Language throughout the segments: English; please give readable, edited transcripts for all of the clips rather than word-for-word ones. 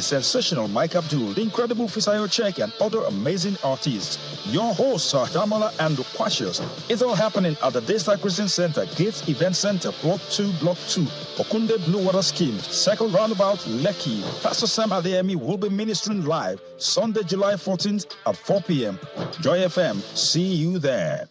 the sensational Mike Abdul, the incredible Fisayo Check, and other amazing artists. Your hosts are Damola and Quasios. It's all happening at the Daystar Christian Center, Gates Event Center, Block 2, Okunde Blue Water Scheme, Circle Roundabout, Lekki. Pastor Sam Adeyemi will be ministering live Sunday, July 14th at 4 p.m. Joy FM, see you there.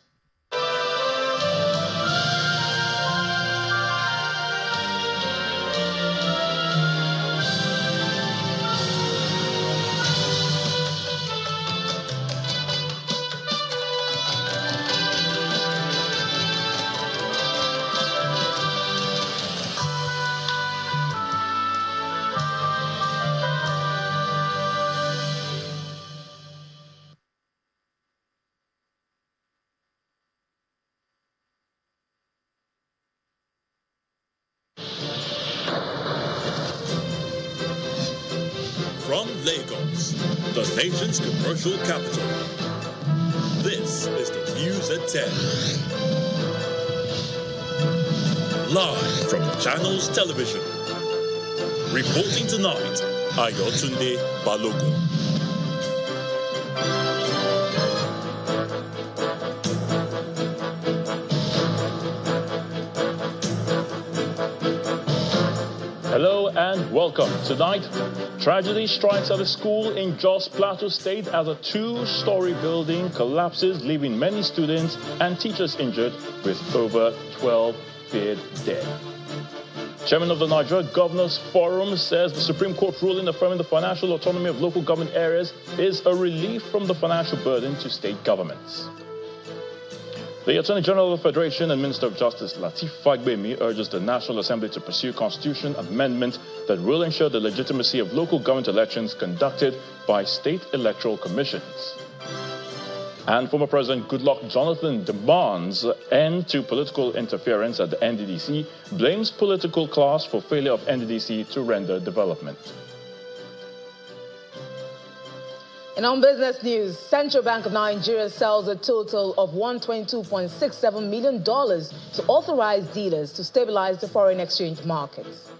From Lagos, the nation's commercial capital, this is the News at 10. Live from Channels Television. Reporting tonight, Ayotunde Balogun. Hello and welcome. Tonight, tragedy strikes at a school in Jos Plateau State as a two-story building collapses, leaving many students and teachers injured, with over 12 feared dead. Chairman of the Niger Governors Forum says the Supreme Court ruling affirming the financial autonomy of local government areas is a relief from the financial burden to state governments. The Attorney General of the Federation and Minister of Justice Lateef Fagbemi urges the National Assembly to pursue constitution amendment that will ensure the legitimacy of local government elections conducted by state electoral commissions. And former President Goodluck Jonathan demands an end to political interference at the NDDC, blames political class for failure of NDDC to render development. And on business news, Central Bank of Nigeria sells a total of $122.67 million to authorize dealers to stabilize the foreign exchange markets.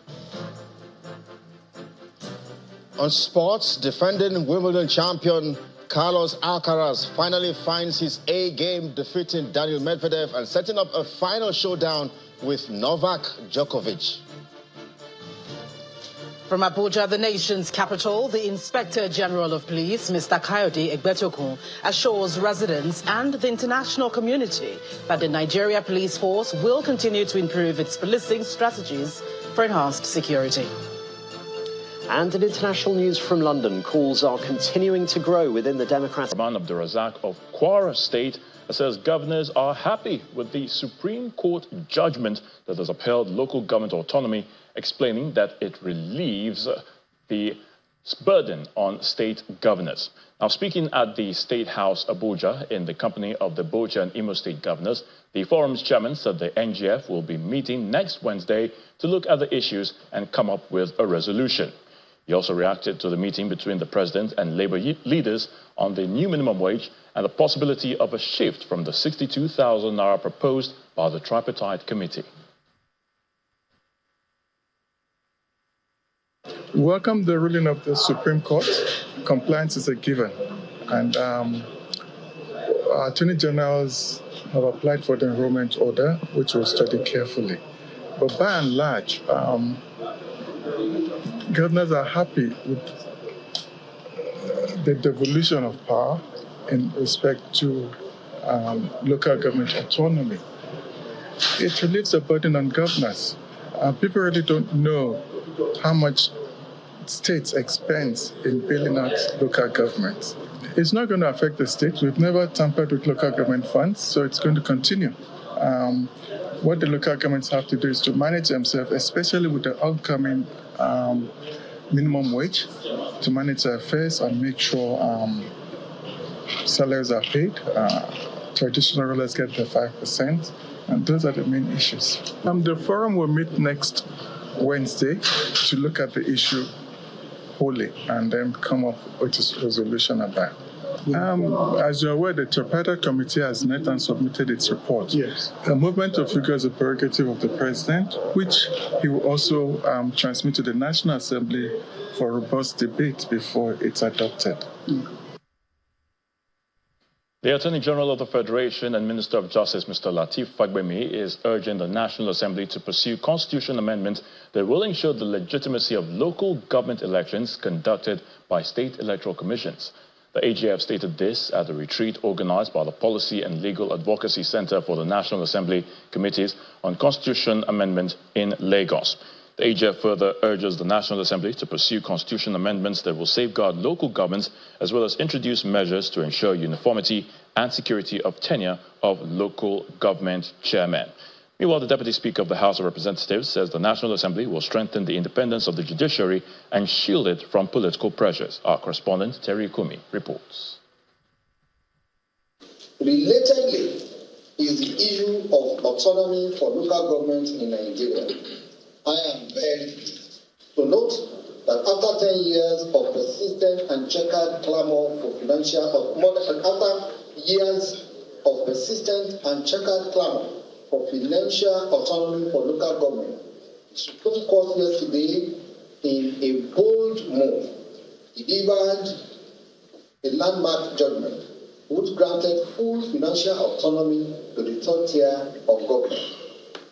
On sports, defending Wimbledon champion Carlos Alcaraz finally finds his A game, defeating Daniel Medvedev and setting up a final showdown with Novak Djokovic. From Abuja, the nation's capital, the Inspector General of Police, Mr. Kayode Egbetokun, assures residents and the international community that the Nigeria Police Force will continue to improve its policing strategies for enhanced security. And in international news from London, calls are continuing to grow within the Democratic... Rahman Abdurazak of Kwara State says governors are happy with the Supreme Court judgment that has upheld local government autonomy, explaining that it relieves the burden on state governors. Now, speaking at the State House Abuja in the company of the Bauchi and Imo State governors, the forum's chairman said the NGF will be meeting next Wednesday to look at the issues and come up with a resolution. He also reacted to the meeting between the president and labor leaders on the new minimum wage and the possibility of a shift from the 62,000 naira proposed by the tripartite committee. Welcome the ruling of the Supreme Court. Compliance is a given. And our attorney generals have applied for the enrollment order, which we'll study carefully. But by and large, governors are happy with the devolution of power in respect to local government autonomy. It relieves the burden on governors. People really don't know how much states expend in bailing out local governments. It's not going to affect the states. We've never tampered with local government funds, so it's going to continue. What the local governments have to do is to manage themselves, especially with the upcoming minimum wage, to manage their affairs and make sure salaries are paid. Traditional rulers get the 5%, and those are the main issues. The forum will meet next Wednesday to look at the issue wholly and then come up with a resolution about it. As you're aware, the tripartite committee has met and submitted its report. Yes. A movement of figure is a prerogative of the president, which he will also transmit to the National Assembly for robust debate before it's adopted. The Attorney General of the Federation and Minister of Justice, Mr. Lateef Fagbemi, is urging the National Assembly to pursue constitutional amendments that will ensure the legitimacy of local government elections conducted by state electoral commissions. The AGF stated this at a retreat organized by the Policy and Legal Advocacy Center for the National Assembly Committees on Constitution Amendment in Lagos. The AGF further urges the National Assembly to pursue constitutional amendments that will safeguard local governments as well as introduce measures to ensure uniformity and security of tenure of local government chairmen. Meanwhile, the Deputy Speaker of the House of Representatives says the National Assembly will strengthen the independence of the judiciary and shield it from political pressures. Our correspondent, Terry Kumi, reports. Relatedly is the issue of autonomy for local governments in Nigeria. I am very pleased to note that after 10 years of persistent and checkered clamor for financial autonomy for local government, the Supreme Court yesterday, in a bold move, delivered a landmark judgment which granted full financial autonomy to the third tier of government.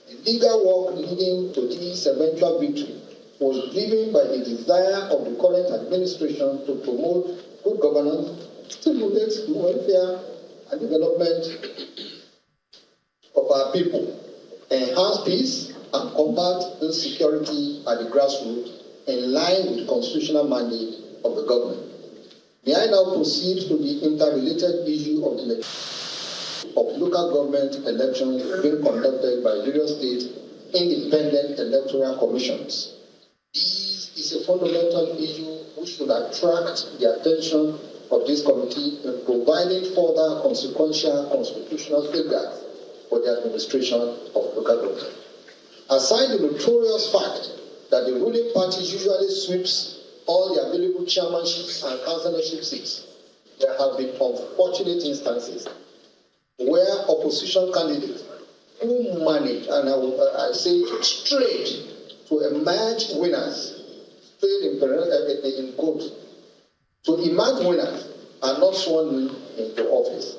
The legal work leading to this eventual victory was driven by the desire of the current administration to promote good governance, stimulate the welfare and development of our people, enhance peace and combat insecurity at the grassroots in line with the constitutional mandate of the government. May I now proceed to the interrelated issue of the local government elections being conducted by various state independent electoral commissions. This is a fundamental issue which should attract the attention of this committee in providing further consequential constitutional safeguards for the administration of local government. Aside the notorious fact that the ruling party usually sweeps all the available chairmanships and councillorship seats, there have been unfortunate instances where opposition candidates who manage, and I say straight, to emerge winners, straight in quote, to emerge winners are not sworn into office.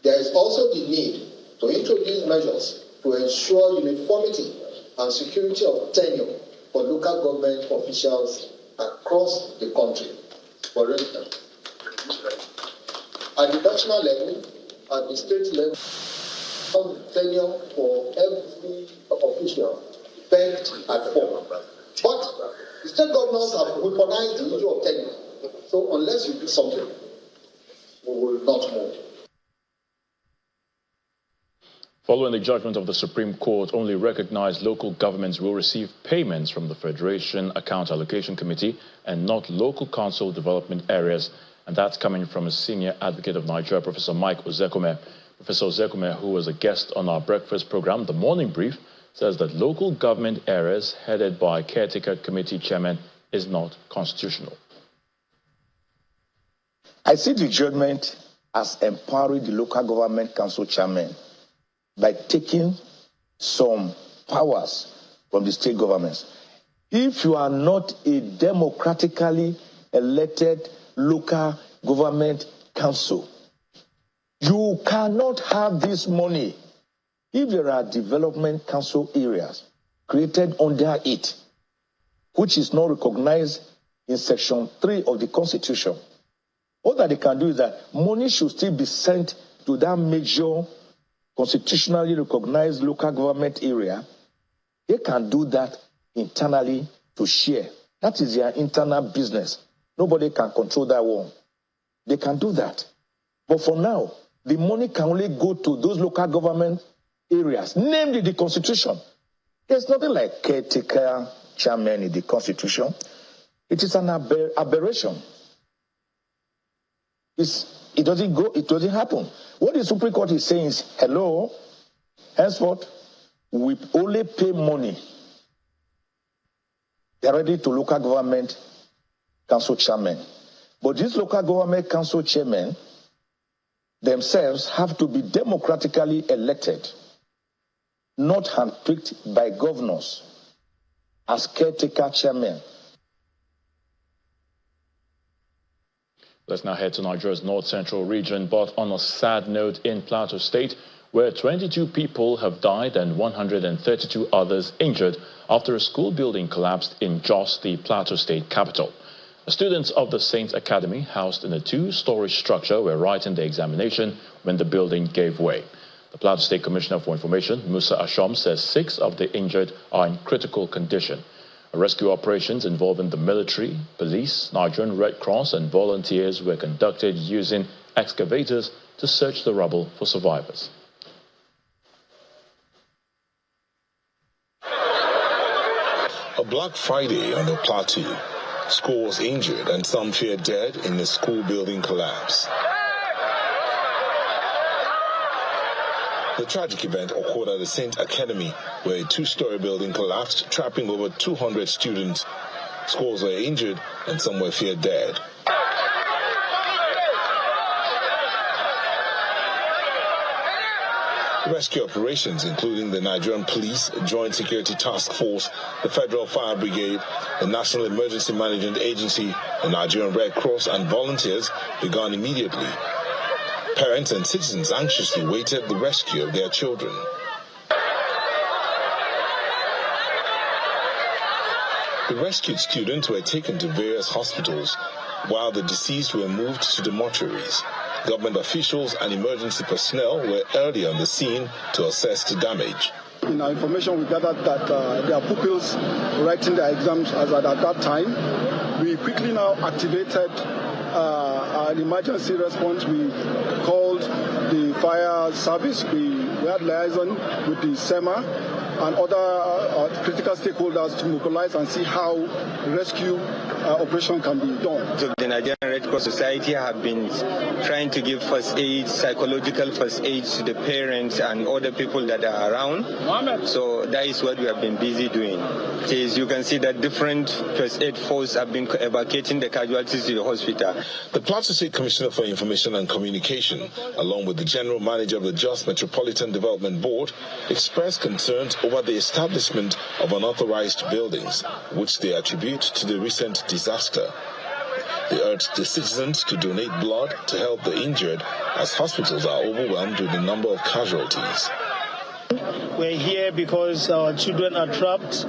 There is also the need to introduce measures to ensure uniformity and security of tenure for local government officials across the country. For instance, at the national level, at the state level, tenure for every official pegged at 4. But the state governors have weaponized the issue of tenure. So unless you do something, we will not move. Following the judgment of the Supreme Court, only recognized local governments will receive payments from the Federation Account Allocation Committee and not local council development areas. And that's coming from a senior advocate of Nigeria, Professor Mike Ozekome. Professor Ozekome, who was a guest on our breakfast program, The Morning Brief, says that local government areas headed by caretaker committee chairman is not constitutional. I see the judgment as empowering the local government council chairman by taking some powers from the state governments. If you are not a democratically elected local government council, you cannot have this money. If there are development council areas created under it, which is not recognized in Section 3 of the Constitution, all that they can do is that money should still be sent to that major constitutionally recognized local government area. They can do that internally to share. That is their internal business. Nobody can control that one. They can do that. But for now, the money can only go to those local government areas, namely the Constitution. There's nothing like caretaker chairman in the Constitution. It is an aberration. It doesn't happen. What the Supreme Court is saying is, hello, henceforth, we only pay money directly to local government council chairman. But these local government council chairmen themselves have to be democratically elected, not handpicked by governors as caretaker chairmen. Let's now head to Nigeria's north-central region, but on a sad note in Plateau State, where 22 people have died and 132 others injured after a school building collapsed in Jos, the Plateau State capital. The students of the Saint Academy, housed in a two-story structure, were writing the examination when the building gave way. The Plateau State Commissioner for Information, Musa Ashom, says 6 of the injured are in critical condition. Rescue operations involving the military, police, Nigerian Red Cross and volunteers were conducted using excavators to search the rubble for survivors. A Black Friday on the Plateau. Scores injured and some feared dead in a school building collapse. The tragic event occurred at the Saint Academy, where a two-story building collapsed, trapping over 200 students. Scores were injured and some were feared dead. Rescue operations, including the Nigerian Police, Joint Security Task Force, the Federal Fire Brigade, the National Emergency Management Agency, the Nigerian Red Cross, and volunteers, began immediately. Parents and citizens anxiously waited the rescue of their children. The rescued students were taken to various hospitals, while the deceased were moved to the mortuaries. Government officials and emergency personnel were early on the scene to assess the damage. In our information, we gathered that there are pupils writing their exams as at that time. We quickly now activated an emergency response. We called the fire service. We had liaison with the SEMA and other critical stakeholders to mobilize and see how rescue operation can be done. So the Nigerian Red Cross Society have been trying to give first aid, psychological first aid to the parents and other people that are around. So that is what we have been busy doing. As you can see that different first aid forces have been evacuating the casualties to the hospital. The Plateau State Commissioner for Information and Communication, along with the General Manager of the Jos Metropolitan Development Board, expressed concerns over the establishment of unauthorized buildings, which they attribute to the recent disaster. They urged the citizens to donate blood to help the injured, as hospitals are overwhelmed with the number of casualties. We're here because our children are trapped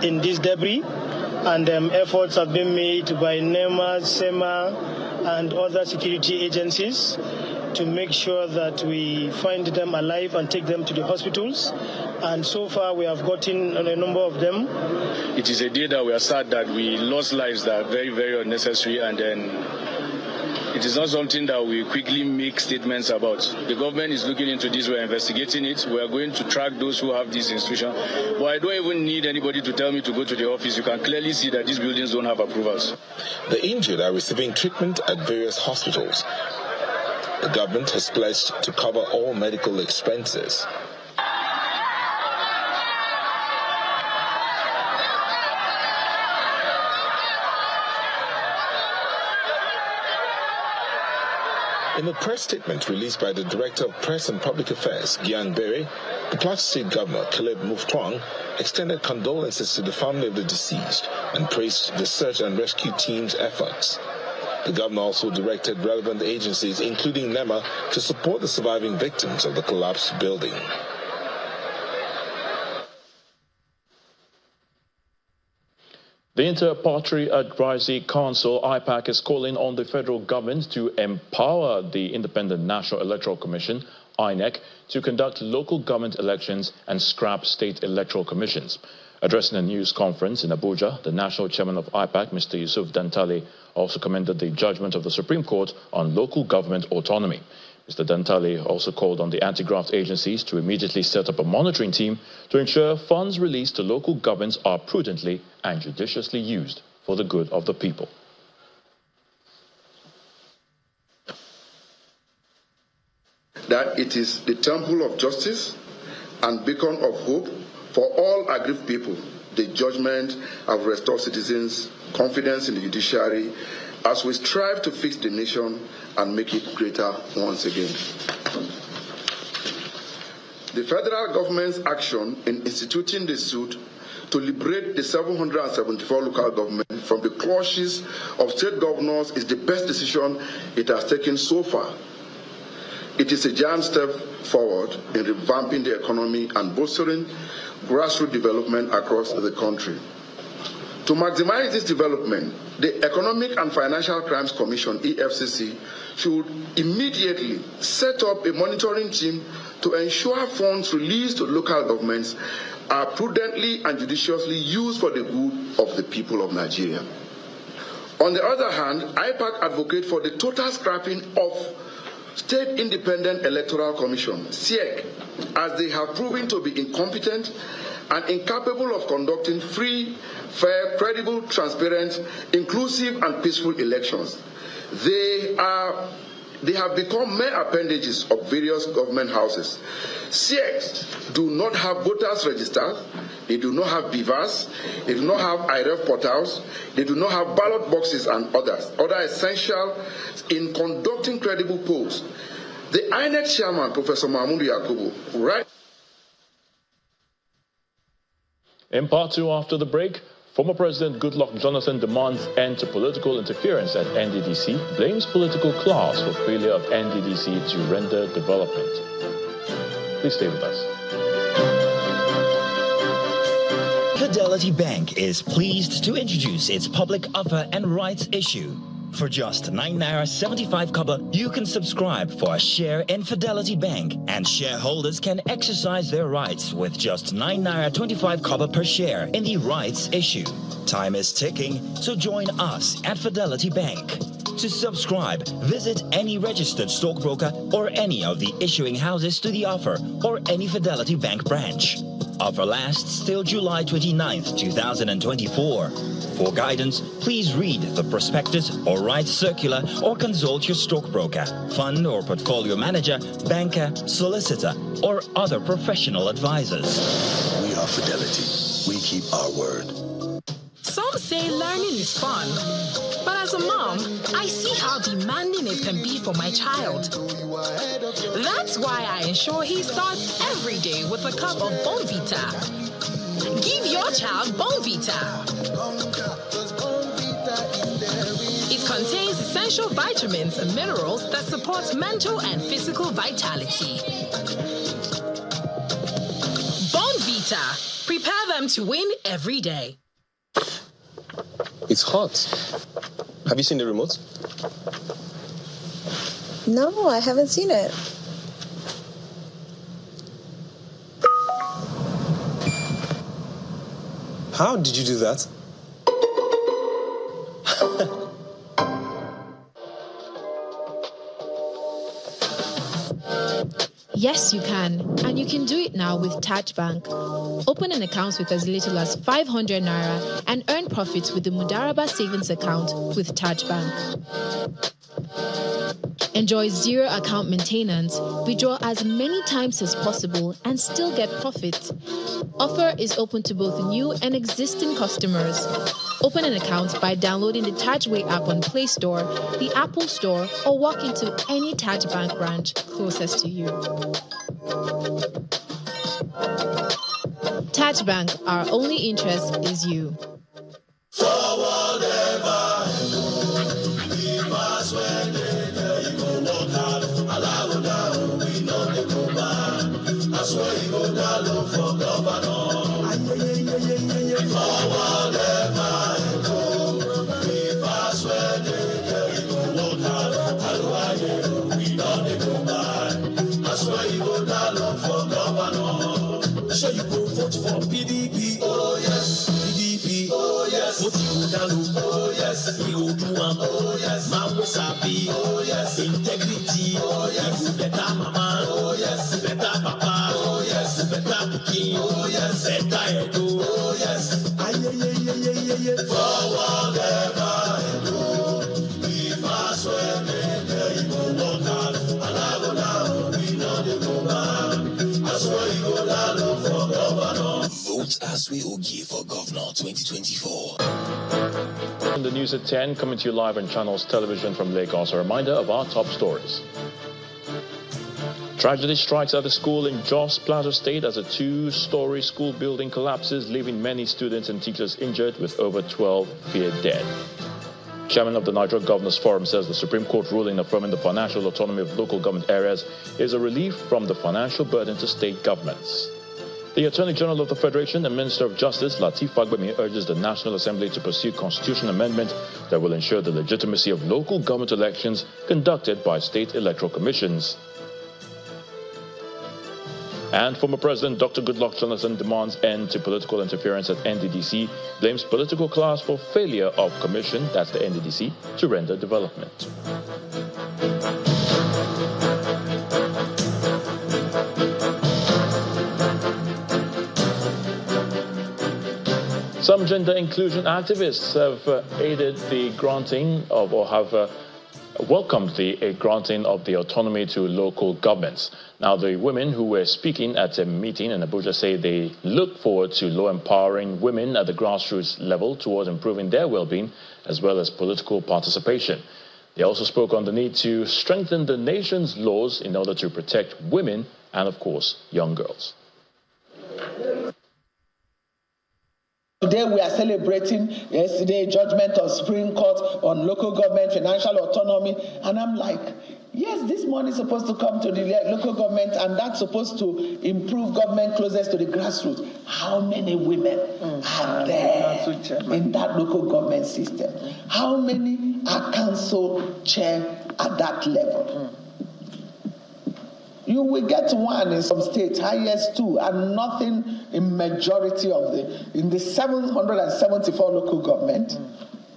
in this debris, and efforts have been made by NEMA, SEMA, and other security agencies to make sure that we find them alive and take them to the hospitals. And so far we have gotten a number of them. It is a day that we are sad that we lost lives that are very, very unnecessary, and then it is not something that we quickly make statements about. The government is looking into this, we're investigating it, we are going to track those who have this institution. But I don't even need anybody to tell me to go to the office. You can clearly see that these buildings don't have approvals. The injured are receiving treatment at various hospitals. The government has pledged to cover all medical expenses. In a press statement released by the Director of Press and Public Affairs, Gian Bere, the Plateau State Governor, Caleb Muftwang, extended condolences to the family of the deceased and praised the search and rescue team's efforts. The governor also directed relevant agencies, including NEMA, to support the surviving victims of the collapsed building. The Inter-Party Advisory Council, IPAC, is calling on the federal government to empower the Independent National Electoral Commission, INEC, to conduct local government elections and scrap state electoral commissions. Addressing a news conference in Abuja, the national chairman of IPAC, Mr. Yusuf Dantale, also commended the judgment of the Supreme Court on local government autonomy. Mr. Dantale also called on the anti-graft agencies to immediately set up a monitoring team to ensure funds released to local governments are prudently and judiciously used for the good of the people. That it is the temple of justice and beacon of hope for all aggrieved people. The judgment have restored citizens' confidence in the judiciary as we strive to fix the nation and make it greater once again. The federal government's action in instituting the suit to liberate the 774 local governments from the clutches of state governors is the best decision it has taken so far. It is a giant step forward in revamping the economy and bolstering grassroots development across the country. To maximize this development, the Economic and Financial Crimes Commission, EFCC, should immediately set up a monitoring team to ensure funds released to local governments are prudently and judiciously used for the good of the people of Nigeria. On the other hand, IPAC advocates for the total scrapping of State Independent Electoral Commission, SIEC, as they have proven to be incompetent and incapable of conducting free, fair, credible, transparent, inclusive, and peaceful elections. They have become mere appendages of various government houses. SIECs do not have voters registered, they do not have beavers, they do not have IRF portals, they do not have ballot boxes and other essential in conducting credible polls. The INEC chairman, Professor Mahmoud Yakubu, right? In part two, after the break, former President Goodluck Jonathan demands end to political interference at NDDC, blames political class for failure of NDDC to render development. Please stay with us. Fidelity Bank is pleased to introduce its public offer and rights issue. For just 9 naira 75 kobo, you can subscribe for a share in Fidelity Bank, and shareholders can exercise their rights with just 9 naira 25 kobo per share in the rights issue. Time is ticking, so join us at Fidelity Bank. To subscribe, visit any registered stockbroker or any of the issuing houses to the offer or any Fidelity Bank branch. Offer lasts till July 29th, 2024. For guidance, please read the prospectus or rights circular or consult your stockbroker, fund or portfolio manager, banker, solicitor, or other professional advisors. We are Fidelity. We keep our word. Some say learning is fun, but as a mom, I see how demanding it can be for my child. That's why I ensure he starts every day with a cup of Bonvita. Give your child Bonvita. It contains essential vitamins and minerals that support mental and physical vitality. Bonvita. Prepare them to win every day. It's hot. Have you seen the remote? No, I haven't seen it. How did you do that? Yes, you can. And you can do it now with Taj Bank. Open an account with as little as 500 naira and earn profits with the Mudaraba savings account with Taj Bank. Enjoy zero account maintenance, withdraw as many times as possible, and still get profit. Offer is open to both new and existing customers. Open an account by downloading the Tajway app on Play Store, the Apple Store, or walk into any Taj Bank branch closest to you. Taj Bank, our only interest is you. Forward ever, we must win it. You go walk hard, allow down, we know they go back. That's why you go down for governor. Forward ever, we must win it. You go walk hard, allow we know they go back. That's why you go down for governor. So you go vote for PDP. Oh yes, PDP. Oh yes. Vote you down. Oh yes. We will do one. Oh yes. Man will sabi. Oh yes. Integrity. Oh yes. You better mama. Oh yes. Better papa. Oh yes. Better king. Oh yes. Better edo. Oh yes. Aye. Forward ever edo. We fast when they go walk hard. Allow now. We know they go back. That's why you go down for governor. Vote as we will give for governor 2024. In the news at 10, coming to you live on Channels Television from Lagos. A reminder of our top stories. Tragedy strikes at a school in Jos, Plateau State as a two-story school building collapses, leaving many students and teachers injured with over 12 feared dead. Chairman of the Niger Governors Forum says the Supreme Court ruling affirming the financial autonomy of local government areas is a relief from the financial burden to state governments. The Attorney General of the Federation and Minister of Justice, Lateef Fagbemi, urges the National Assembly to pursue constitutional amendment that will ensure the legitimacy of local government elections conducted by state electoral commissions. And former President Dr. Goodluck Jonathan demands end to political interference at NDDC, blames political class for failure of commission, that's the NDDC, to render development. Some gender inclusion activists have aided the granting of, or have welcomed the granting of the autonomy to local governments. Now, the women who were speaking at a meeting in Abuja say they look forward to law empowering women at the grassroots level towards improving their well-being as well as political participation. They also spoke on the need to strengthen the nation's laws in order to protect women and, of course, young girls. Today we are celebrating yesterday judgment of Supreme Court on local government financial autonomy, and I'm like, yes, this money is supposed to come to the local government and that's supposed to improve government closest to the grassroots. How many women are there in that local government system? How many are council chair at that level? You will get one in some states, highest two, and nothing in majority of in the 774 local government.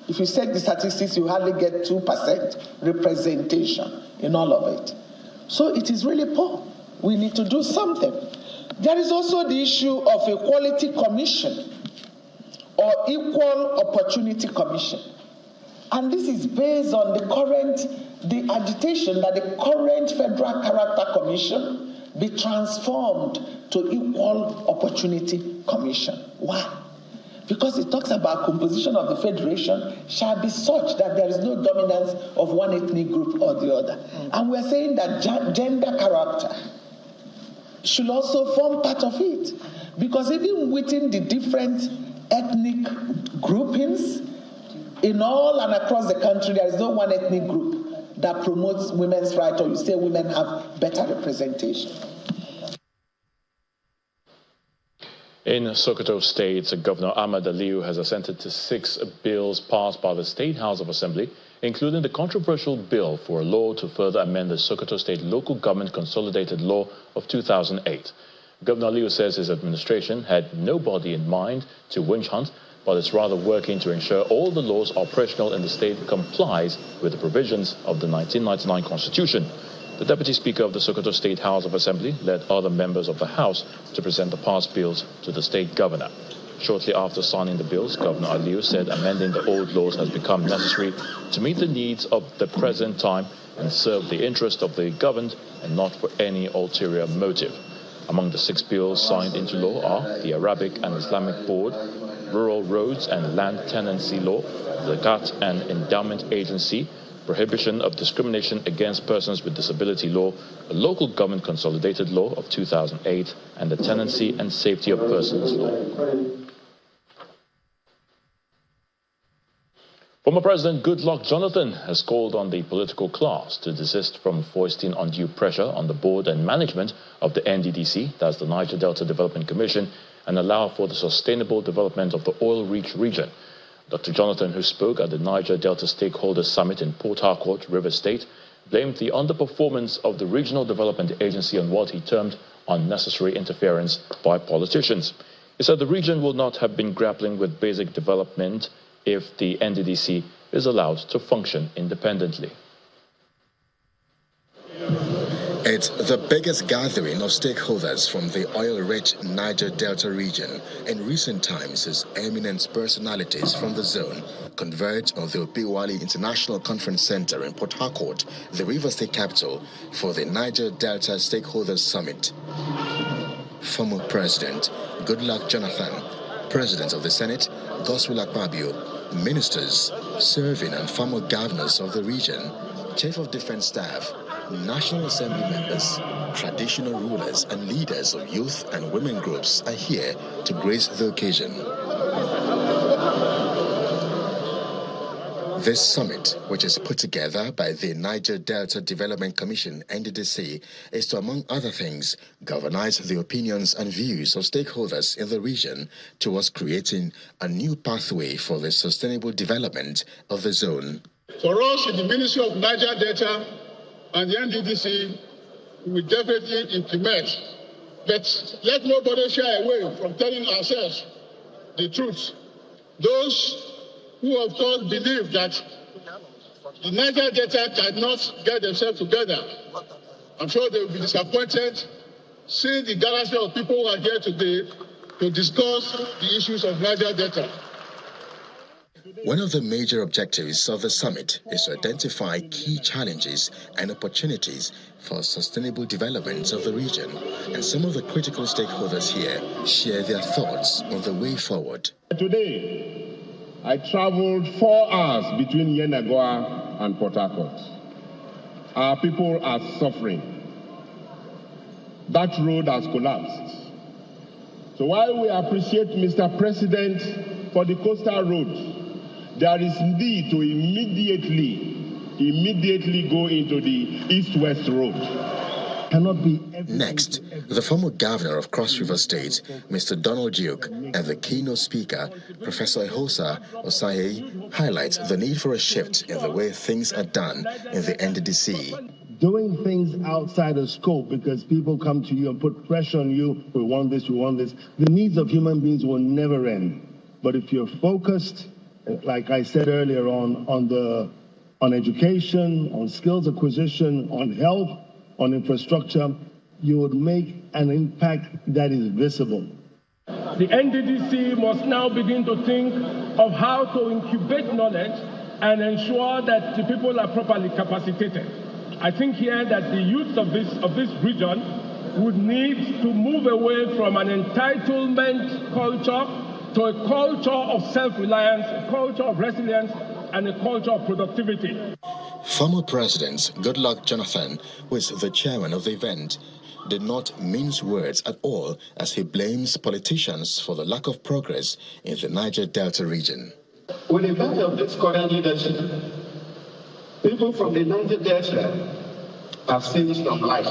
If you take the statistics, you hardly get 2% representation in all of it. So it is really poor. We need to do something. There is also the issue of Equality Commission or Equal Opportunity Commission. And this is based on the agitation that the current Federal Character Commission be transformed to Equal Opportunity Commission. Why? Because it talks about composition of the federation shall be such that there is no dominance of one ethnic group or the other. And we're saying that gender character should also form part of it. Because even within the different ethnic groupings, in all and across the country, there is no one ethnic group that promotes women's rights or you say women have better representation. In Sokoto State, Governor Ahmad Aliyu has assented to 6 bills passed by the State House of Assembly, including the controversial bill for a law to further amend the Sokoto State Local Government Consolidated Law of 2008. Governor Aliyu says his administration had nobody in mind to witch hunt, but it's rather working to ensure all the laws operational in the state complies with the provisions of the 1999 Constitution. The Deputy Speaker of the Sokoto State House of Assembly led other members of the House to present the passed bills to the state governor. Shortly after signing the bills, Governor Aliyu said amending the old laws has become necessary to meet the needs of the present time and serve the interest of the governed and not for any ulterior motive. Among the 6 bills signed into law are the Arabic and Islamic Board, Rural Roads and Land Tenancy Law, the Zakat and Endowment Agency, Prohibition of Discrimination Against Persons with Disability Law, the Local Government Consolidated Law of 2008, and the Tenancy and Safety of Persons Law. Former President Goodluck Jonathan has called on the political class to desist from foisting undue pressure on the board and management of the NDDC, that's the Niger Delta Development Commission, and allow for the sustainable development of the oil-rich region. Dr. Jonathan, who spoke at the Niger Delta Stakeholders Summit in Port Harcourt, Rivers State, blamed the underperformance of the Regional Development Agency on what he termed unnecessary interference by politicians. He said the region will not have been grappling with basic development if the NDDC is allowed to function independently. It's the biggest gathering of stakeholders from the oil-rich Niger Delta region in recent times as eminent personalities from the zone converge on the Obiwali International Conference Center in Port Harcourt, the Rivers State capital, for the Niger Delta Stakeholders Summit. Former President Goodluck Jonathan President of the Senate, Godswill Akpabio, ministers, serving and former governors of the region, Chief of Defense Staff, National Assembly members, traditional rulers and leaders of youth and women groups are here to grace the occasion. This summit, which is put together by the Niger Delta Development Commission, NDDC, is to, among other things, galvanize the opinions and views of stakeholders in the region towards creating a new pathway for the sustainable development of the zone. For us in the Ministry of Niger Delta and the NDDC, we definitely implement, but let nobody shy away from telling ourselves the truth. Those who, of course, believe that the Niger Delta cannot get themselves together, I'm sure they will be disappointed seeing the galaxy of people who are here today to discuss the issues of Niger Delta. One of the major objectives of the summit is to identify key challenges and opportunities for sustainable development of the region, and some of the critical stakeholders here share their thoughts on the way forward. Today, I traveled 4 hours between Yenagoa and Port Harcourt. Our people are suffering. That road has collapsed. So while we appreciate Mr. President for the coastal road, there is need to immediately go into the east-west road. Cannot be. Next, the former governor of Cross River State, Mr. Donald Duke, and the keynote speaker, Professor Ehosa Osaye, highlight the need for a shift in the way things are done in the NDDC. Doing things outside of scope because people come to you and put pressure on you, we want this, we want this. The needs of human beings will never end. But if you're focused, like I said earlier on education, on skills acquisition, on health, on infrastructure, you would make an impact that is visible. The NDDC must now begin to think of how to incubate knowledge and ensure that the people are properly capacitated. I think here that the youth of this region would need to move away from an entitlement culture to a culture of self-reliance, a culture of resilience, and a culture of productivity. Former President Goodluck Jonathan, who is the chairman of the event, did not mince words at all as he blames politicians for the lack of progress in the Niger Delta region. With the effect of this current leadership, people from the Niger Delta have seen some light.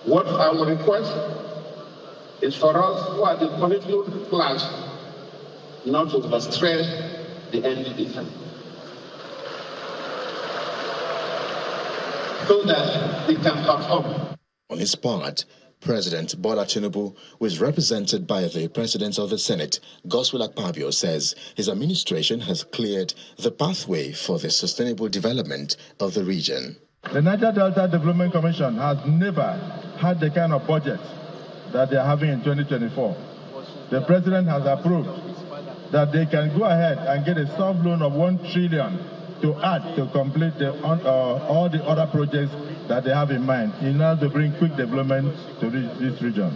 What I would request is for us who are the political class not to overstress the NDDC, so that they can perform. On his part, President Bola Tinubu, who is represented by the President of the Senate, Godswill Akpabio, says his administration has cleared the pathway for the sustainable development of the region. The Niger Delta Development Commission has never had the kind of budget that they are having in 2024. The President has approved that they can go ahead and get a soft loan of 1 trillion to add to complete all the other projects that they have in mind in order to bring quick development to this region.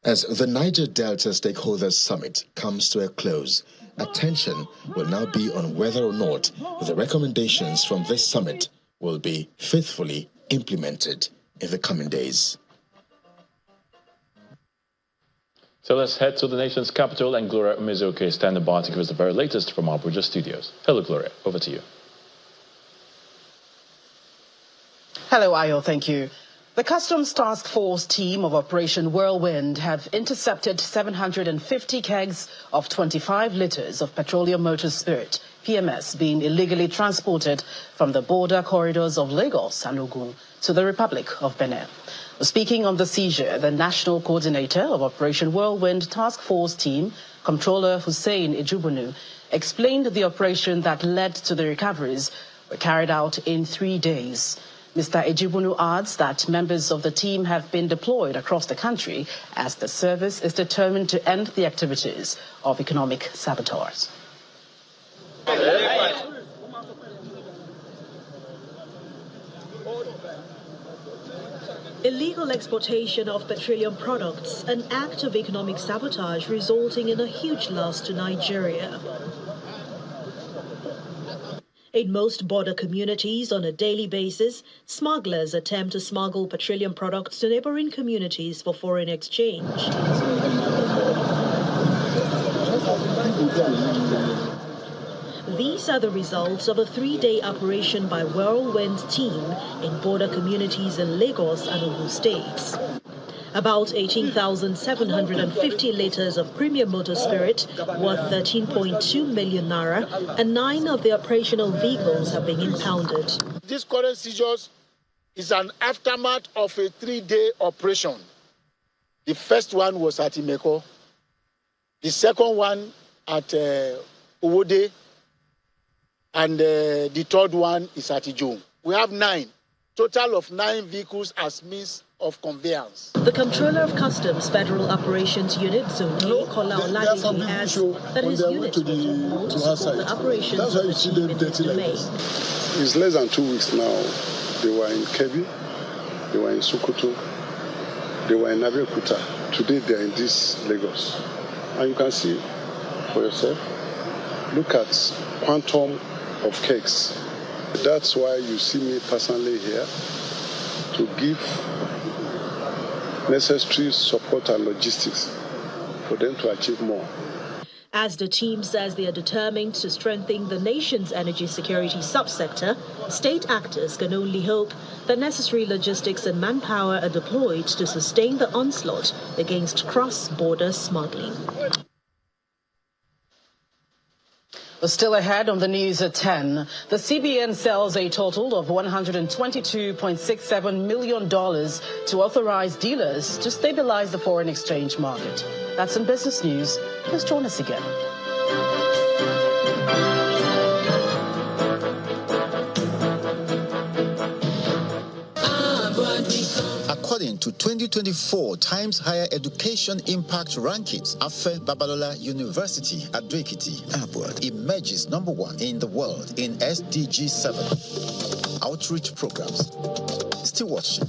As the Niger Delta Stakeholders Summit comes to a close, attention will now be on whether or not the recommendations from this summit will be faithfully implemented in the coming days. So let's head to the nation's capital, and Gloria Umezuoke is standing by to give us the very latest from our Abuja studios. Hello, Gloria. Over to you. Hello, Ayo. Thank you. The Customs Task Force team of Operation Whirlwind have intercepted 750 kegs of 25 litres of petroleum motor spirit, PMS, being illegally transported from the border corridors of Lagos and Ogun to the Republic of Benin. Speaking on the seizure, the National Coordinator of Operation Whirlwind Task Force team, Comptroller Hussein Ejubunu, explained the operation that led to the recoveries were carried out in 3 days. Mr. Ejubunu adds that members of the team have been deployed across the country as the service is determined to end the activities of economic saboteurs. Illegal exportation of petroleum products, an act of economic sabotage resulting in a huge loss to Nigeria. In most border communities, on a daily basis, smugglers attempt to smuggle petroleum products to neighboring communities for foreign exchange. These are the results of a 3-day operation by Whirlwind team in border communities in Lagos and Ogun states. About 18,750 litres of premium motor spirit, worth 13.2 million naira, and 9 of the operational vehicles have been impounded. This current seizures is an aftermath of a 3-day operation. The first one was at Imeko, the second one at Owode, and the third one is at Ijong. We have 9. Total of 9 vehicles as means of conveyance. The Controller of Customs Federal Operations Unit, Zone A, Kola Oladiji, adds that his unit will promote the operations of the team in this domain. It's less than 2 weeks now. They were in Kebbi, they were in Sokoto, they were in Abeokuta. Today they are in this Lagos. And you can see for yourself, look at quantum of cakes. That's why you see me personally here to give necessary support and logistics for them to achieve more. As the team says they are determined to strengthen the nation's energy security subsector, state actors can only hope that necessary logistics and manpower are deployed to sustain the onslaught against cross-border smuggling. Still ahead on the news at 10, the CBN sells a total of $122.67 million to authorized dealers to stabilize the foreign exchange market. That's in business news. Please join us again. According to 2024 Times Higher Education Impact Rankings, Afe Babalola University at Ekiti Airport emerges #1 in the world in SDG 7 outreach programs. Stewardship.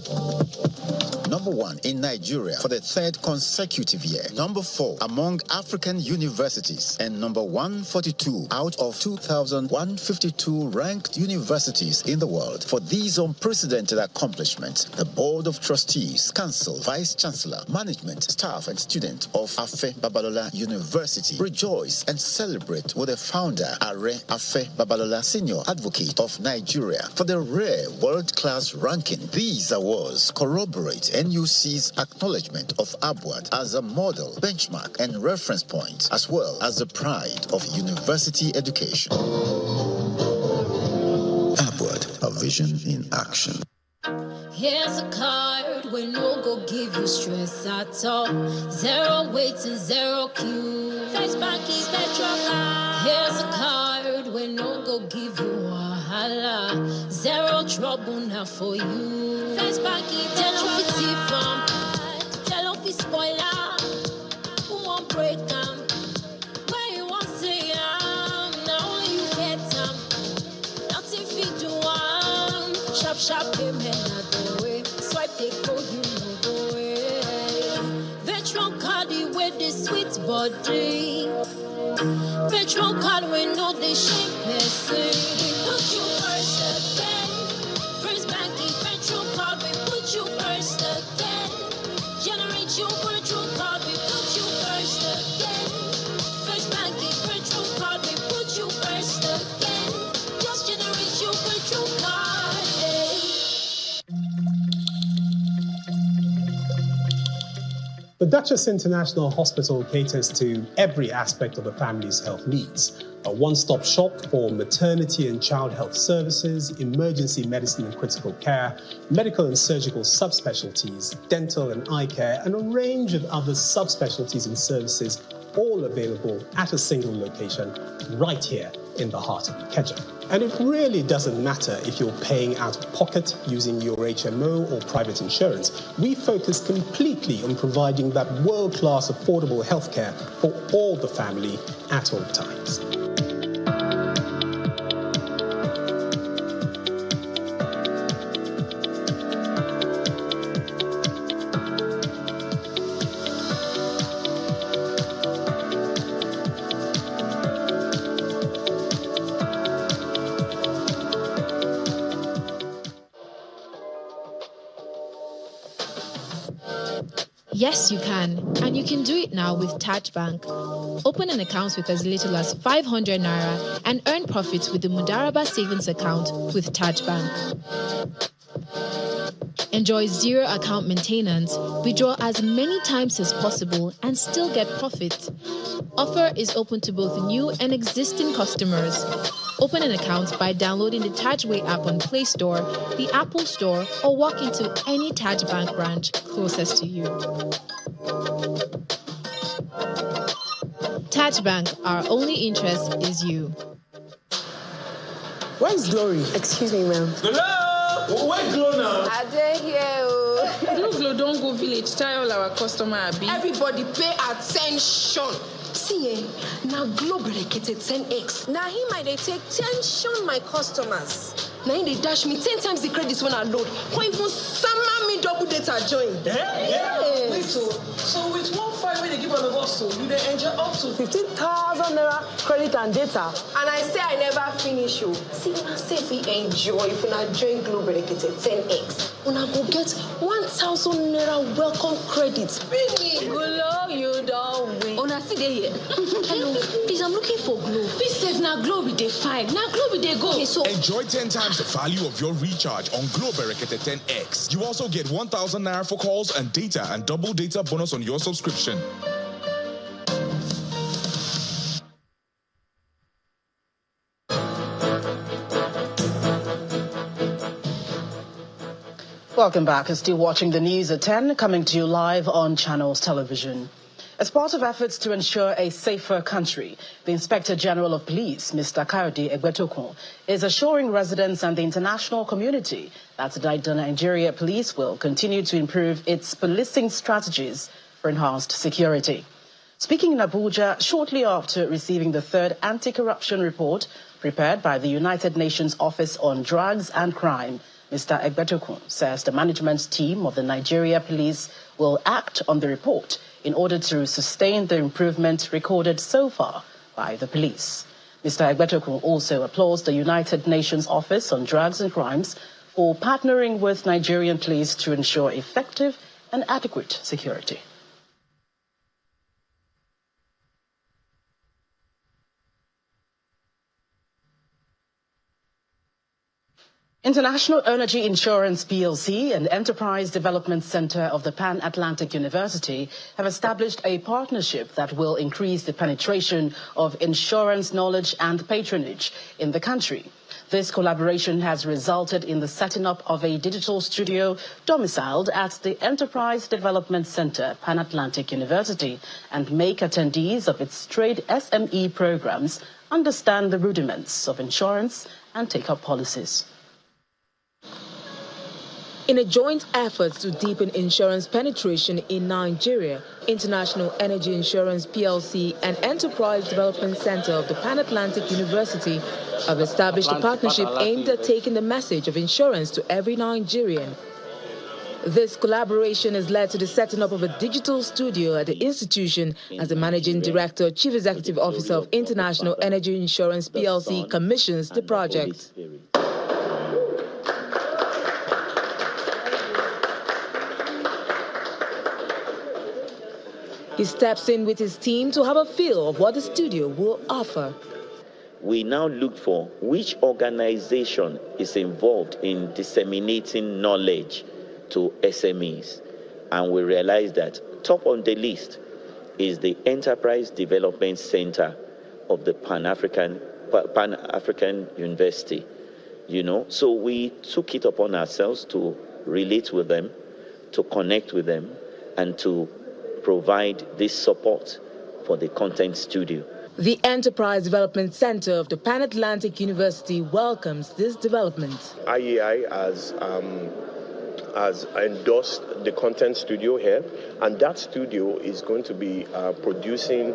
#1 in Nigeria for the 3rd consecutive year. #4 among African universities and #142 out of 2,152 ranked universities in the world. For these unprecedented accomplishments, the Board of Trustees, Council, Vice Chancellor, Management, Staff and students of Afe Babalola University rejoice and celebrate with the founder, Are Afe Babalola, Senior Advocate of Nigeria, for the rare world-class ranking. These awards corroborate NUC's acknowledgement of ABWAD as a model, benchmark, and reference point, as well as the pride of university education. ABWAD, a vision in action. Here's a card we no go give you stress at all. 0 wait and 0 queue. First Bank is Petrol card. Here's a card we no go give you wahala. 0 trouble now for you. First Bank is Petrol card. Tell off the spoiler. Who won't break them? Where you want to say now only you get them. Nothing fit to sharp, sharp payment not the way. Swipe they go, you know the way. Petrol card with the sweet body. Petrol card we know the shape person. Put you first again. First banking petrol card we put you first again. Generate your virtual card we put you first again. First banking petrol card we put you first again. Just generate your virtual card. The Duchess International Hospital caters to every aspect of the family's health needs. A one-stop shop for maternity and child health services, emergency medicine and critical care, medical and surgical subspecialties, dental and eye care, and a range of other subspecialties and services, all available at a single location right here in the heart of Ikeja. And it really doesn't matter if you're paying out of pocket using your HMO or private insurance. We focus completely on providing that world-class affordable healthcare for all the family at all times. Yes, you can. And you can do it now with Taj Bank. Open an account with as little as 500 Naira and earn profits with the Mudaraba savings account with Taj Bank. Enjoy zero account maintenance, withdraw as many times as possible and still get profit. Offer is open to both new and existing customers. Open an account by downloading the Tajway app on Play Store, the Apple Store, or walk into any Taj Bank branch closest to you. Taj Bank, our only interest is you. Where's Glory? Excuse me, ma'am. Hello? Where's Glory now? I didn't hear you. Glo don't go village, tell all our customer Abi. Everybody pay attention. See, now Glo dedicated 10x. Now he might they take tension my customers. Now they dash me 10 times the credits when I load. Can't even summer me double data join. Yeah. Wait, so with 1.5 when they give on the boss, so you they enjoy up to 15,000 Naira credit and data. And I say I never finish you. See, I say if we enjoy, if we not join Glo dedicated 10x, when I go get 1,000 Naira welcome credits. Really? Glo, you don't win. Una see they here. Hello, please, I'm looking for Glo. Please save now Glo be dey fine. Now Glo be dey go. Okay, so enjoy 10 times the value of your recharge on Glo Berekete 10X. You also get 1,000 Naira for calls and data and double data bonus on your subscription. Welcome back. You're still watching the news at 10, coming to you live on Channels Television. As part of efforts to ensure a safer country, the Inspector General of Police, Mr. Kayode Egbetokun, is assuring residents and the international community that the Nigeria Police will continue to improve its policing strategies for enhanced security. Speaking in Abuja shortly after receiving the third anti-corruption report prepared by the United Nations Office on Drugs and Crime, Mr. Egbetokun says the management team of the Nigeria Police will act on the report in order to sustain the improvement recorded so far by the police. Mr. Egbetokun also applauds the United Nations Office on Drugs and Crimes for partnering with Nigerian police to ensure effective and adequate security. International Energy Insurance PLC and Enterprise Development Center of the Pan-Atlantic University have established a partnership that will increase the penetration of insurance knowledge and patronage in the country. This collaboration has resulted in the setting up of a digital studio domiciled at the Enterprise Development Center, Pan-Atlantic University, and make attendees of its trade SME programs understand the rudiments of insurance and take up policies. In a joint effort to deepen insurance penetration in Nigeria, International Energy Insurance PLC and Enterprise Development Center of the Pan-Atlantic University have established a partnership aimed at taking the message of insurance to every Nigerian. This collaboration has led to the setting up of a digital studio at the institution as the Managing Director, Chief Executive Officer of International Energy Insurance PLC commissions the project. He steps in with his team to have a feel of what the studio will offer. We now look for which organization is involved in disseminating knowledge to SMEs. And we realized that top on the list is the Enterprise Development Center of the Pan-African University. So we took it upon ourselves to relate with them, to connect with them, and to provide this support for the content studio. The Enterprise Development Center of the Pan-Atlantic University welcomes this development. IEI has endorsed the content studio here, and that studio is going to be producing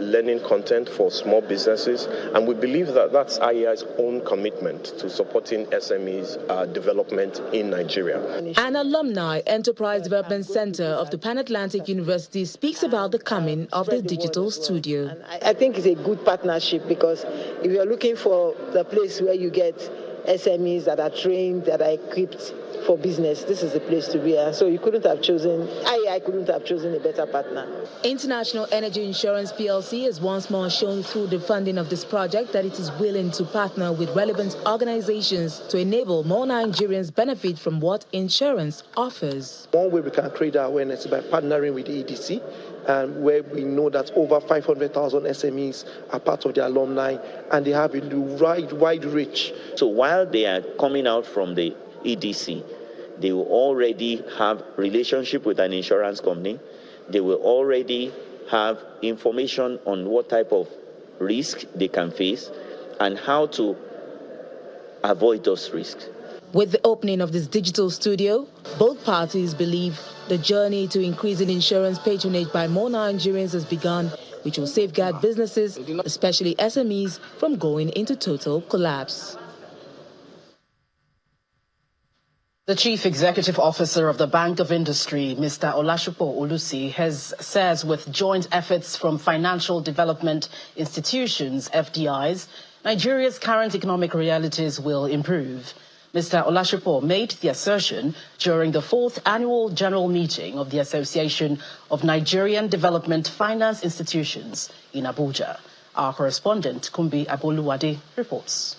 learning content for small businesses, and we believe that that's IEI's own commitment to supporting SMEs development in Nigeria. An alumni Enterprise Development Center of the Pan-Atlantic University speaks about the coming of the digital studio. I think it's a good partnership because if you're looking for the place where you get SMEs that are trained, that are equipped for business, this is the place to be. So you couldn't have chosen, I couldn't have chosen a better partner. International Energy Insurance PLC has once more shown through the funding of this project that it is willing to partner with relevant organizations to enable more Nigerians benefit from what insurance offers. One way we can create awareness is by partnering with the EDC, where we know that over 500,000 SMEs are part of the alumni and they have a wide reach. So while they are coming out from the EDC, they will already have relationship with an insurance company. They will already have information on what type of risk they can face and how to avoid those risks. With the opening of this digital studio, both parties believe the journey to increasing insurance patronage by more Nigerians has begun, which will safeguard businesses, especially SMEs, from going into total collapse. The Chief Executive Officer of the Bank of Industry, Mr. Olasupo Olusi, says with joint efforts from financial development institutions, FDIs, Nigeria's current economic realities will improve. Mr. Olasupo made the assertion during the 4th annual general meeting of the Association of Nigerian Development Finance Institutions in Abuja. Our correspondent, Kumbi Aboluwade, reports.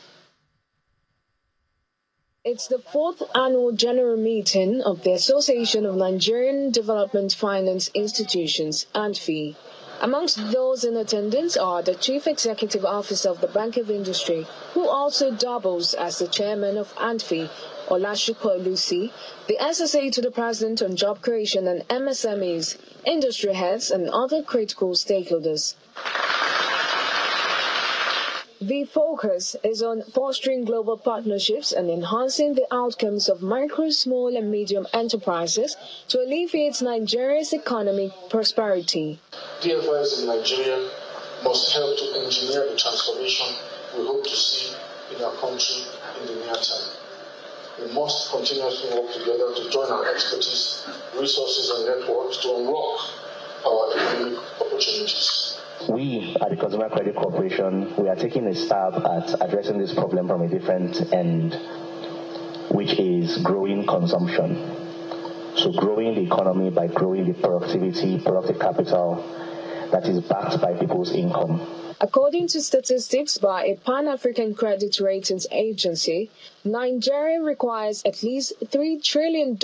It's the 4th annual general meeting of the Association of Nigerian Development Finance Institutions, ANFI. Amongst those in attendance are the Chief Executive Officer of the Bank of Industry, who also doubles as the chairman of ANFI, Olasupo Olusi, the SSA to the President on Job Creation and MSMEs, industry heads and other critical stakeholders. The focus is on fostering global partnerships and enhancing the outcomes of micro, small and medium enterprises to alleviate Nigeria's economic prosperity. DFIs in Nigeria must help to engineer the transformation we hope to see in our country in the near term. We must continuously work together to join our expertise, resources and networks to unlock our economic opportunities. We at the Consumer Credit Corporation, we are taking a stab at addressing this problem from a different end, which is growing consumption. So growing the economy by growing the productive capital that is backed by people's income. According to statistics by a Pan-African credit ratings agency, Nigeria requires at least $3 trillion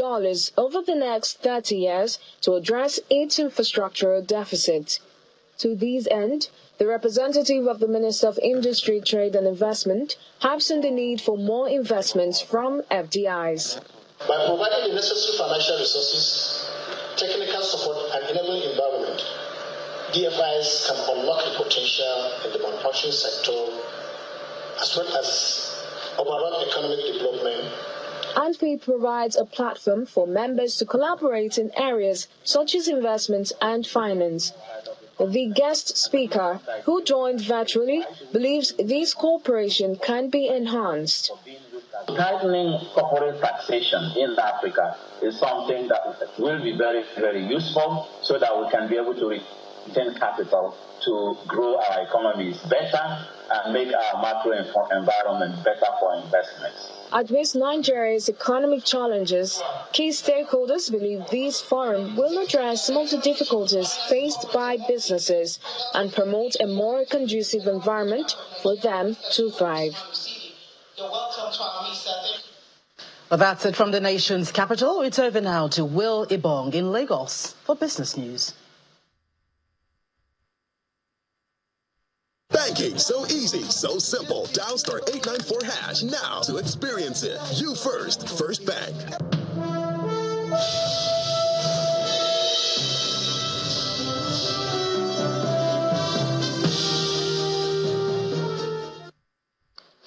over the next 30 years to address its infrastructural deficit. To this end, the representative of the Minister of Industry, Trade and Investment harps on the need for more investments from FDIs. By providing the necessary financial resources, technical support and enabling environment, DFIs can unlock the potential in the manufacturing sector as well as overall economic development. ANFI provides a platform for members to collaborate in areas such as investment and finance. The guest speaker, who joined virtually, believes this cooperation can be enhanced. Tightening corporate taxation in Africa is something that will be very, very useful so that we can be able to retain capital to grow our economies better and make our macro environment better for investments. Amidst Nigeria's economic challenges, key stakeholders believe this forum will address some of the difficulties faced by businesses and promote a more conducive environment for them to thrive. Well, that's it from the nation's capital. It's over now to Will Ibong in Lagos for business news. Banking so easy, so simple. Dial *894# now to experience it. You first, First Bank.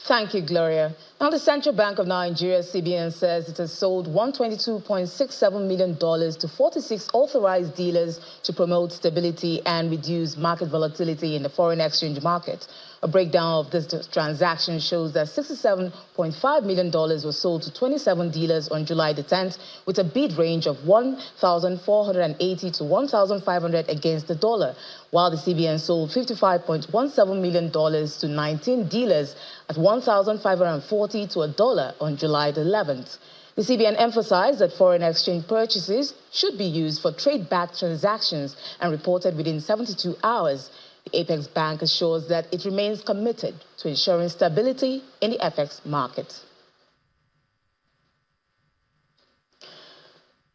Thank you, Gloria. Now, the Central Bank of Nigeria, CBN, says it has sold $122.67 million to 46 authorized dealers to promote stability and reduce market volatility in the foreign exchange market. A breakdown of this transaction shows that $67.5 million was sold to 27 dealers on July the 10th, with a bid range of $1,480 to $1,500 against the dollar, while the CBN sold $55.17 million to 19 dealers at $1,540 to $1 on July the 11th. The CBN emphasized that foreign exchange purchases should be used for trade-backed transactions and reported within 72 hours. The Apex Bank assures that it remains committed to ensuring stability in the FX market.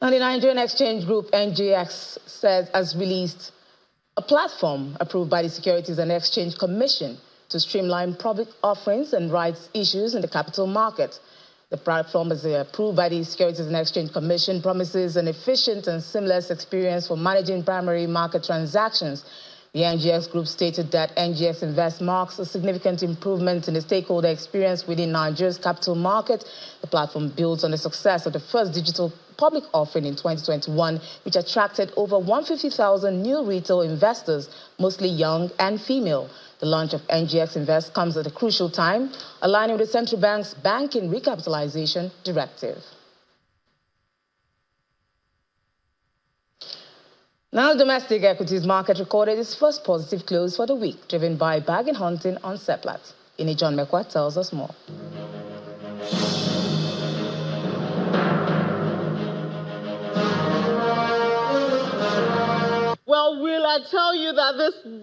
Now, the Nigerian Exchange Group, NGX, has released a platform approved by the Securities and Exchange Commission to streamline public offerings and rights issues in the capital market. The platform is approved by the Securities and Exchange Commission, promises an efficient and seamless experience for managing primary market transactions. The NGX Group stated that NGX Invest marks a significant improvement in the stakeholder experience within Nigeria's capital market. The platform builds on the success of the first digital public offering in 2021, which attracted over 150,000 new retail investors, mostly young and female. The launch of NGX Invest comes at a crucial time, aligning with the central bank's banking recapitalization directive. Now, the domestic equities market recorded its first positive close for the week, driven by bargain hunting on Seplat. Ini John Mekwa tells us more. Well, will I tell you that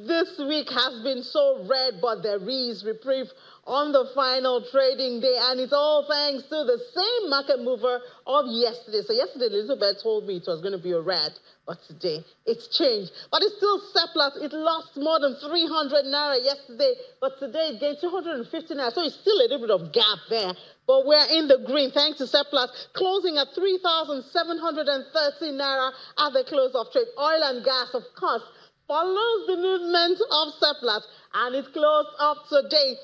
this week has been so red, but there is reprieve on the final trading day, and it's all thanks to the same market mover of yesterday. So yesterday, Elizabeth told me it was going to be a red, but today it's changed. But it's still Seplat. It lost more than 300 naira yesterday, but today it gained 250 naira. So it's still a little bit of gap there. But we're in the green thanks to Seplat, closing at 3,730 naira at the close of trade. Oil and gas, of course, follows the movement of Seplat, and it closed up today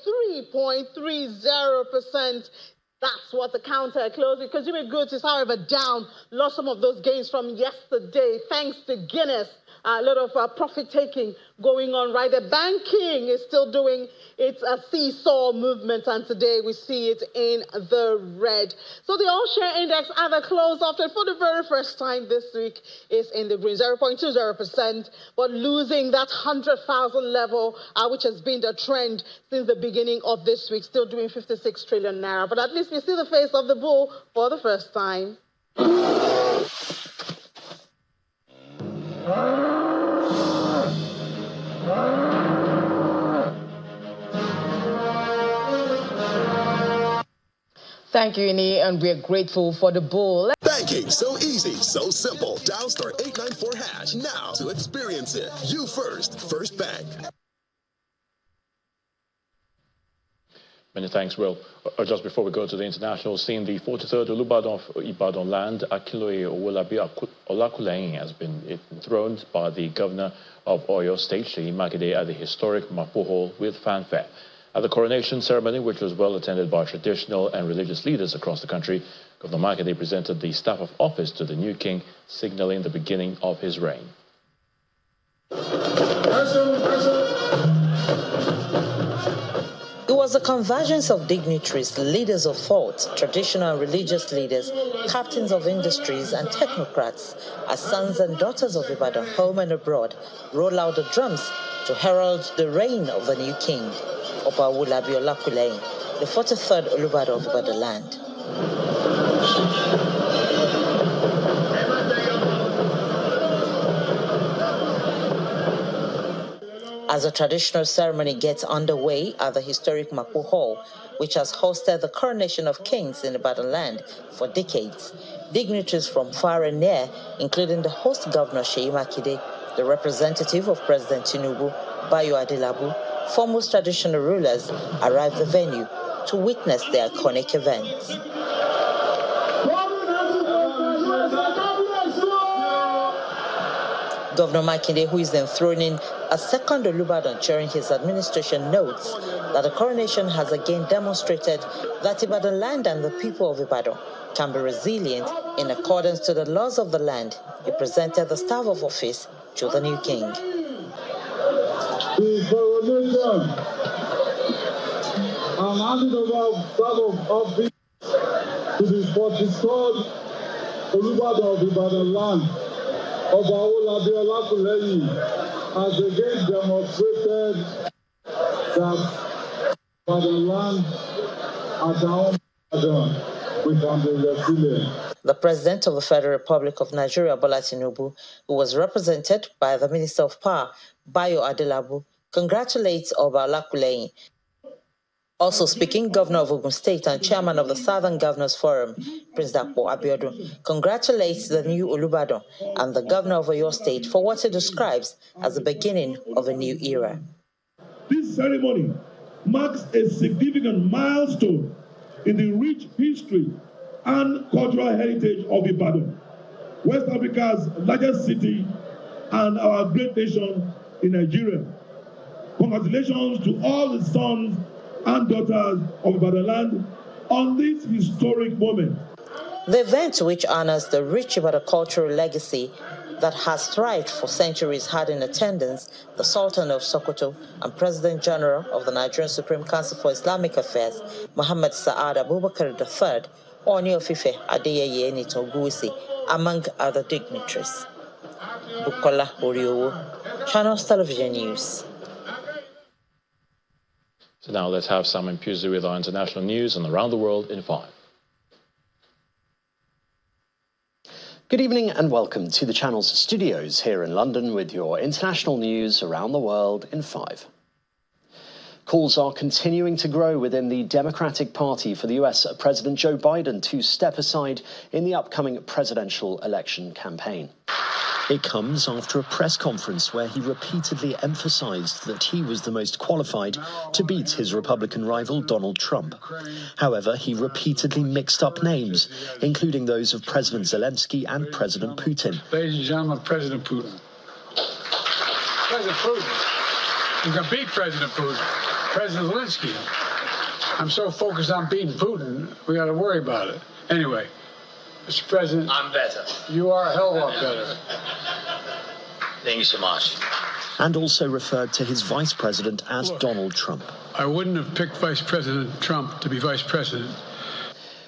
3.30%. That's what the counter closing. Consumer goods is, however, down. Lost some of those gains from yesterday, thanks to Guinness. A lot of profit-taking going on right there. Banking is still doing its seesaw movement, and today we see it in the red. So the all-share index at the close of it for the very first time this week is in the green, 0.20%, but losing that 100,000 level, which has been the trend since the beginning of this week, still doing 56 trillion naira. But at least we see the face of the bull for the first time. Thank you, Ini, and we're grateful for the bull. Banking, so easy, so simple. Dial *894# now to experience it. You first, First Bank. Many thanks, Will. Just before we go to the international scene, the 43rd Olubadan of Ibadan land, Akinloye Owolabi Olakuleyin, has been enthroned by the governor of Oyo State, Seyi Makinde, at the historic Mapo Hall with fanfare. At the coronation ceremony, which was well attended by traditional and religious leaders across the country, Governor Makinde presented the staff of office to the new king, signaling the beginning of his reign. It was a convergence of dignitaries, leaders of thought, traditional and religious leaders, captains of industries and technocrats, as sons and daughters of Ibadan, home and abroad, roll out the drums to herald the reign of the new king, Oba Owolabi Olakuleyin, the 43rd Olubadan of Ibadan land. As the traditional ceremony gets underway at the historic Mapo Hall, which has hosted the coronation of kings in Ibadan land for decades, dignitaries from far and near, including the host governor Seyi Makinde, the representative of President Tinubu, Bayo Adelabu, foremost traditional rulers, arrived the venue to witness the iconic event. Governor Makinde, who is enthroning a second Olubadan during his administration, notes that the coronation has again demonstrated that Ibadan land and the people of Ibadan can be resilient in accordance to the laws of the land. He presented the staff of office to the new king. I'm handing over some of office to the 43rd Olubadan of Ibadan land, of Olabi Olakuleyi, has again demonstrated that Ibadan land at our own Ibadan, we can be resilient. The President of the Federal Republic of Nigeria, Bola Tinubu, who was represented by the Minister of Power, Bayo Adelabu, congratulates Oba Olakuleyi. Also speaking, Governor of Ogun State and Chairman of the Southern Governors Forum, Prince Dapo Abiodun, congratulates the new Olubadan and the Governor of Oyo State for what he describes as the beginning of a new era. This ceremony marks a significant milestone in the rich history and cultural heritage of Ibadan, West Africa's largest city and our great nation in Nigeria. Congratulations to all the sons and daughters of Ibadan land on this historic moment. The event, which honors the rich Ibadan cultural legacy that has thrived for centuries, had in attendance the Sultan of Sokoto and President General of the Nigerian Supreme Council for Islamic Affairs, Muhammad Sa'ad Abubakar III, Oni of Ife Adeyeye Enitoguisi, among other dignitaries. Bukola Oriowo, Channels Television News. So now let's have Simon Pusey with our international news and around the world in 5. Good evening and welcome to the Channel's studios here in London with your international news around the world in 5. Calls are continuing to grow within the Democratic Party for the US President Joe Biden to step aside in the upcoming presidential election campaign. It comes after a press conference where he repeatedly emphasized that he was the most qualified to beat his Republican rival Donald Trump. However, he repeatedly mixed up names, including those of President Zelensky and President Putin. Ladies and gentlemen, President Putin. President Putin. You can beat President Putin. President Zelensky. I'm so focused on beating Putin, we got to worry about it. Anyway, Mr. President. I'm better. You are a hell of a lot better. Thank you so much. And also referred to his vice president as Donald Trump. I wouldn't have picked Vice President Trump to be vice president.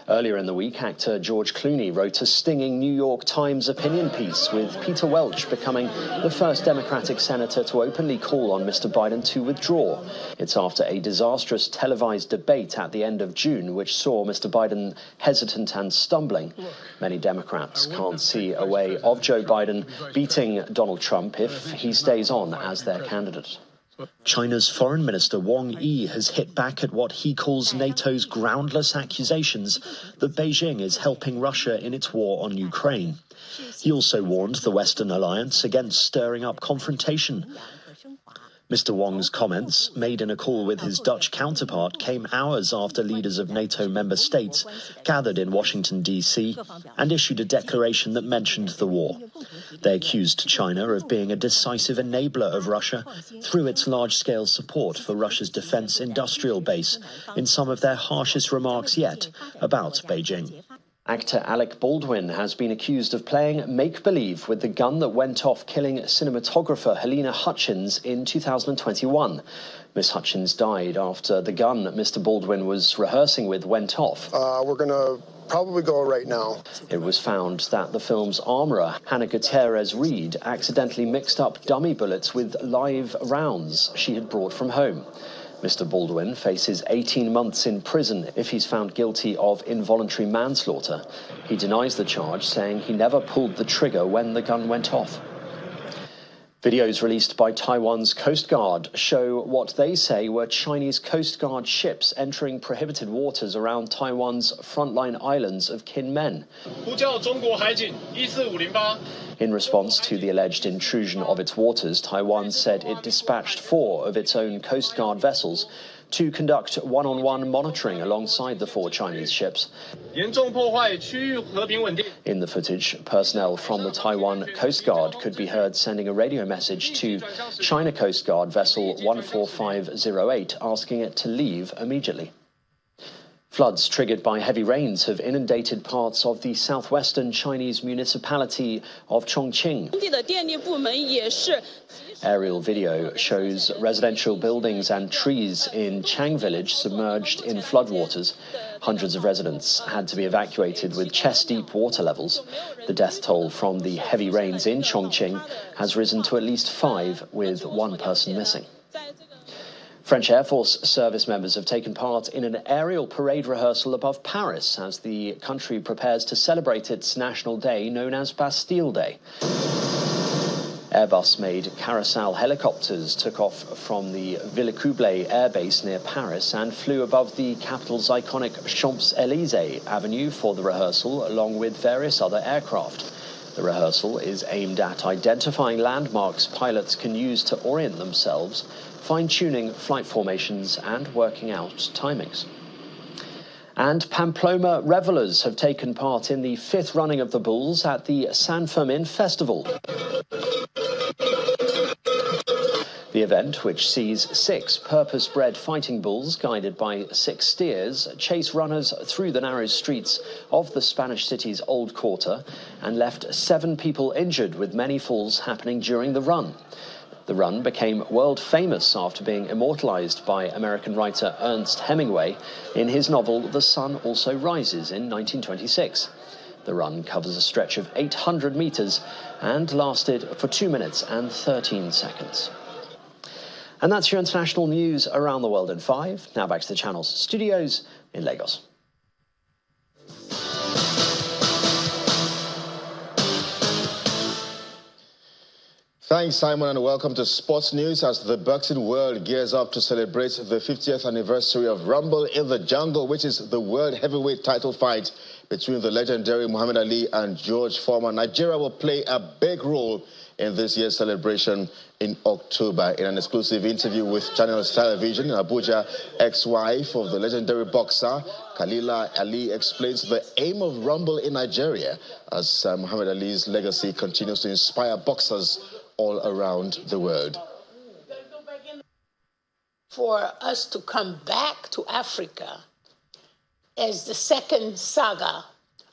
Earlier in the week, actor George Clooney wrote a stinging New York Times opinion piece, with Peter Welch becoming the first Democratic senator to openly call on Mr. Biden to withdraw. It's after a disastrous televised debate at the end of June, which saw Mr. Biden hesitant and stumbling. Many Democrats can't see a way of Joe Biden beating Donald Trump if he stays on as their candidate. China's Foreign Minister Wang Yi has hit back at what he calls NATO's groundless accusations that Beijing is helping Russia in its war on Ukraine. He also warned the Western alliance against stirring up confrontation. Mr. Wang's comments, made in a call with his Dutch counterpart, came hours after leaders of NATO member states gathered in Washington, D.C. and issued a declaration that mentioned the war. They accused China of being a decisive enabler of Russia through its large-scale support for Russia's defense industrial base in some of their harshest remarks yet about Beijing. Actor Alec Baldwin has been accused of playing make-believe with the gun that went off killing cinematographer Helena Hutchins in 2021. Miss Hutchins died after the gun that Mr. Baldwin was rehearsing with went off. We're going to probably go right now. It was found that the film's armourer, Hannah Gutierrez-Reed, accidentally mixed up dummy bullets with live rounds she had brought from home. Mr. Baldwin faces 18 months in prison if he's found guilty of involuntary manslaughter. He denies the charge, saying he never pulled the trigger when the gun went off. Videos released by Taiwan's Coast Guard show what they say were Chinese Coast Guard ships entering prohibited waters around Taiwan's frontline islands of Kinmen. In response to the alleged intrusion of its waters, Taiwan said it dispatched 4 of its own Coast Guard vessels to conduct one-on-one monitoring alongside the 4 Chinese ships. In the footage, personnel from the Taiwan Coast Guard could be heard sending a radio message to China Coast Guard vessel 14508 asking it to leave immediately. Floods triggered by heavy rains have inundated parts of the southwestern Chinese municipality of Chongqing. Aerial video shows residential buildings and trees in Chang village submerged in floodwaters. Hundreds of residents had to be evacuated with chest-deep water levels. The death toll from the heavy rains in Chongqing has risen to at least 5, with 1 person missing. French Air Force service members have taken part in an aerial parade rehearsal above Paris as the country prepares to celebrate its national day known as Bastille Day. Airbus-made Carousel helicopters took off from the Villejuif Air Base near Paris and flew above the capital's iconic Champs-Élysées Avenue for the rehearsal, along with various other aircraft. The rehearsal is aimed at identifying landmarks pilots can use to orient themselves, fine-tuning flight formations and working out timings. And Pamplona revelers have taken part in the 5th running of the bulls at the San Fermin Festival. The event, which sees 6 purpose-bred fighting bulls guided by 6 steers, chase runners through the narrow streets of the Spanish city's Old Quarter and left 7 people injured, with many falls happening during the run. The run became world famous after being immortalized by American writer Ernest Hemingway in his novel The Sun Also Rises in 1926. The run covers a stretch of 800 meters and lasted for 2 minutes and 13 seconds. And that's your international news around the world in 5. Now back to the channel's studios in Lagos. Thanks, Simon, and welcome to Sports News as the boxing world gears up to celebrate the 50th anniversary of Rumble in the Jungle, which is the world heavyweight title fight between the legendary Muhammad Ali and George Foreman. Nigeria will play a big role in this year's celebration in October. In an exclusive interview with Channels Television in Abuja, ex-wife of the legendary boxer Khalila Ali explains the aim of Rumble in Nigeria as Muhammad Ali's legacy continues to inspire boxers all around the world. For us to come back to Africa as the second saga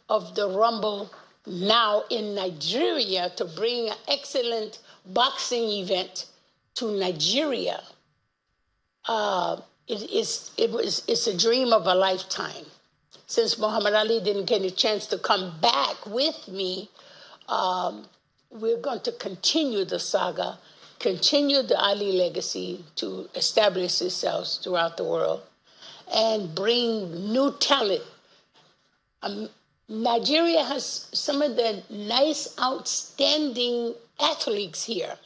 of the Rumble now in Nigeria, to bring an excellent boxing event to Nigeria, it's a dream of a lifetime. Since Muhammad Ali didn't get a chance to come back with me, we're going to continue the saga, continue the Ali legacy to establish itself throughout the world, and bring new talent. Nigeria has some of the nice, outstanding athletes here.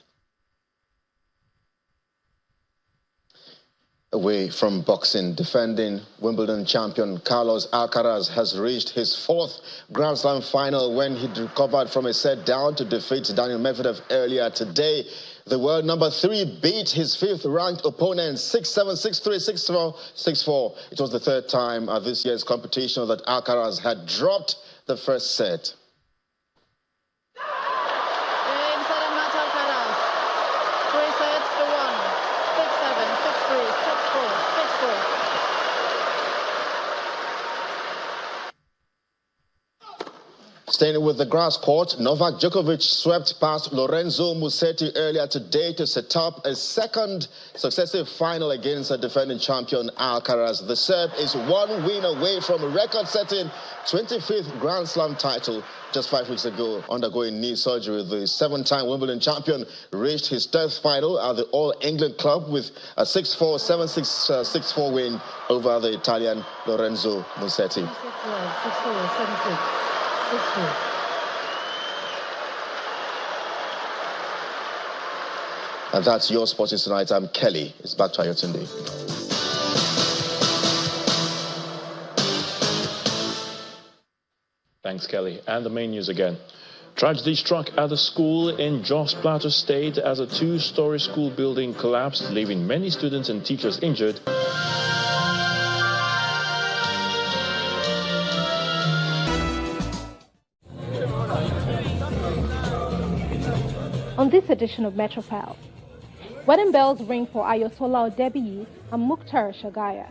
Away from boxing, defending Wimbledon champion Carlos Alcaraz has reached his 4th Grand Slam final when he recovered from a set down to defeat Daniel Medvedev earlier today. The world number 3 beat his 5th-ranked opponent 6-7, 6-3, 6-4, 6-4. It was the 3rd time at this year's competition that Alcaraz had dropped the first set. Staying with the grass court, Novak Djokovic swept past Lorenzo Musetti earlier today to set up a 2nd successive final against the defending champion Alcaraz. The Serb is 1 win away from a record-setting 25th Grand Slam title. Just 5 weeks ago, undergoing knee surgery, the 7-time Wimbledon champion reached his 10th final at the All-England Club with a 6-4, 7-6, 6-4 win over the Italian Lorenzo Musetti. 6-4, 7-6. 6-4. And that's your Sports Tonight. I'm Kelly. It's back to Ayotunde. Thanks, Kelly. And the main news again. Tragedy struck at a school in Jos Plateau State as a 2-story school building collapsed, leaving many students and teachers injured. On this edition of Metropile, wedding bells ring for Ayotola Odebiyi and Mukhtar Shagaya.